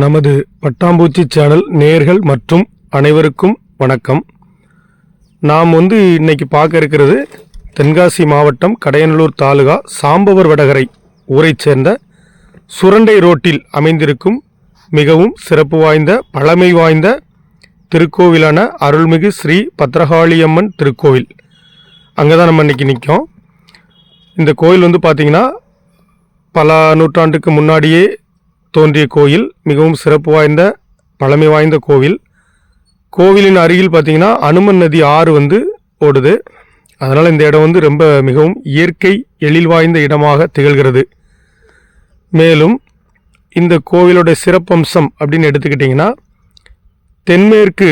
நமது பட்டாம்பூச்சி சேனல் நேயர்கள் மற்றும் அனைவருக்கும் வணக்கம். நாம் இன்னைக்கு பார்க்க இருக்கிறது தென்காசி மாவட்டம் கடையநல்லூர் தாலுகா சாம்பவர் வடகரை ஊரைச் சேர்ந்த சுரண்டை ரோட்டில் அமைந்திருக்கும் மிகவும் சிறப்பு வாய்ந்த பழமை வாய்ந்த திருக்கோவிலான அருள்மிகு ஸ்ரீ பத்ரகாளியம்மன் திருக்கோவில். அங்கே தான் நம்ம இன்றைக்கி நிற்கோம். இந்த கோயில் பார்த்திங்கன்னா பல நூற்றாண்டுக்கு முன்னாடியே தோன்றிய கோயில், மிகவும் சிறப்பு வாய்ந்த பழமை வாய்ந்த கோவில். கோவிலின் அருகில் பார்த்திங்கன்னா அனுமன் நதி ஆறு ஓடுது. அதனால் இந்த இடம் ரொம்ப மிகவும் இயற்கை எழில் வாய்ந்த இடமாக திகழ்கிறது. மேலும் இந்த கோவிலோட சிறப்பம்சம் அப்படின்னு எடுத்துக்கிட்டிங்கன்னா, தென்மேற்கு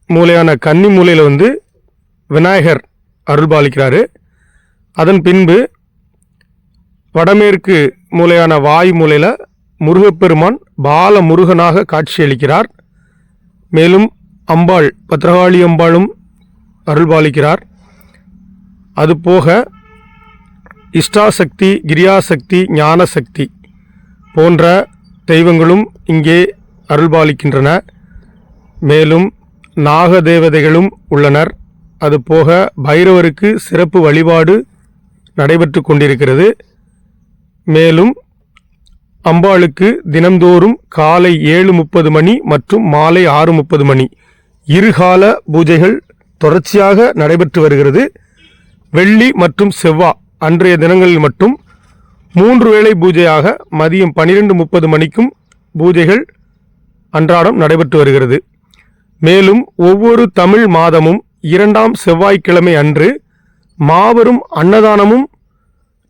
மூலையான கன்னி மூலையில் விநாயகர் அருள்பாலிக்கிறாரு. அதன் பின்பு வடமேற்கு மூலையான வாயு மூலையில் முருகப்பெருமான் பால முருகனாக காட்சியளிக்கிறார். மேலும் அம்பாள் பத்ரகாளி அம்பாளும் அருள்பாலிக்கிறார். அதுபோக இஷ்டாசக்தி, கிரியாசக்தி, ஞானசக்தி போன்ற தெய்வங்களும் இங்கே அருள்பாலிக்கின்றன. மேலும் நாகதேவதைகளும் உள்ளனர். அதுபோக பைரவருக்கு சிறப்பு வழிபாடு நடைபெற்று கொண்டிருக்கிறது. மேலும் அம்பாளுக்கு தினம்தோறும் காலை 7:30 மணி மற்றும் மாலை 6:30 மணி இருகால பூஜைகள் தொடர்ச்சியாக நடைபெற்று வருகிறது. வெள்ளி மற்றும் செவ்வாய் அன்றைய தினங்களில் மட்டும் 3 வேளை பூஜையாக மதியம் 12:30 மணிக்கும் பூஜைகள் அன்றாடம் நடைபெற்று வருகிறது. மேலும் ஒவ்வொரு தமிழ் மாதமும் 2ஆம் செவ்வாய்க்கிழமை அன்று மாபெரும் அன்னதானமும்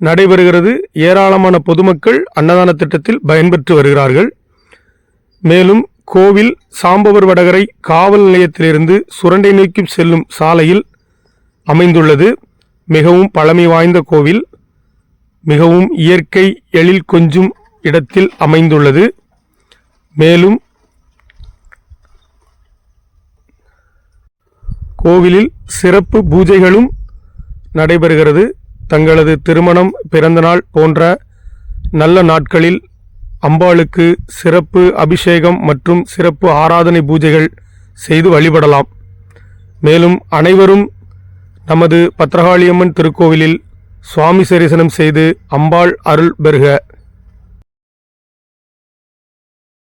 நடைபெறுகிறது. ஏராளமான பொதுமக்கள் அன்னதான திட்டத்தில் பயன்பெற்று வருகிறார்கள். மேலும் கோவில் சாம்பவர் வடகரை காவல் நிலையத்திலிருந்து சுரண்டை நோக்கி செல்லும் சாலையில் அமைந்துள்ளது. மிகவும் பழமை வாய்ந்த கோவில், மிகவும் இயற்கை எழில் கொஞ்சும் இடத்தில் அமைந்துள்ளது. மேலும் கோவிலில் சிறப்பு பூஜைகளும் நடைபெறுகிறது. தங்களது திருமணம், பிறந்தநாள் போன்ற நல்ல நாட்களில் அம்பாளுக்கு சிறப்பு அபிஷேகம் மற்றும் சிறப்பு ஆராதனை பூஜைகள் செய்து வழிபடலாம். மேலும் அனைவரும் நமது பத்ரகாளியம்மன் திருக்கோவிலில் சுவாமி தரிசனம் செய்து அம்பாள் அருள் பெறுக.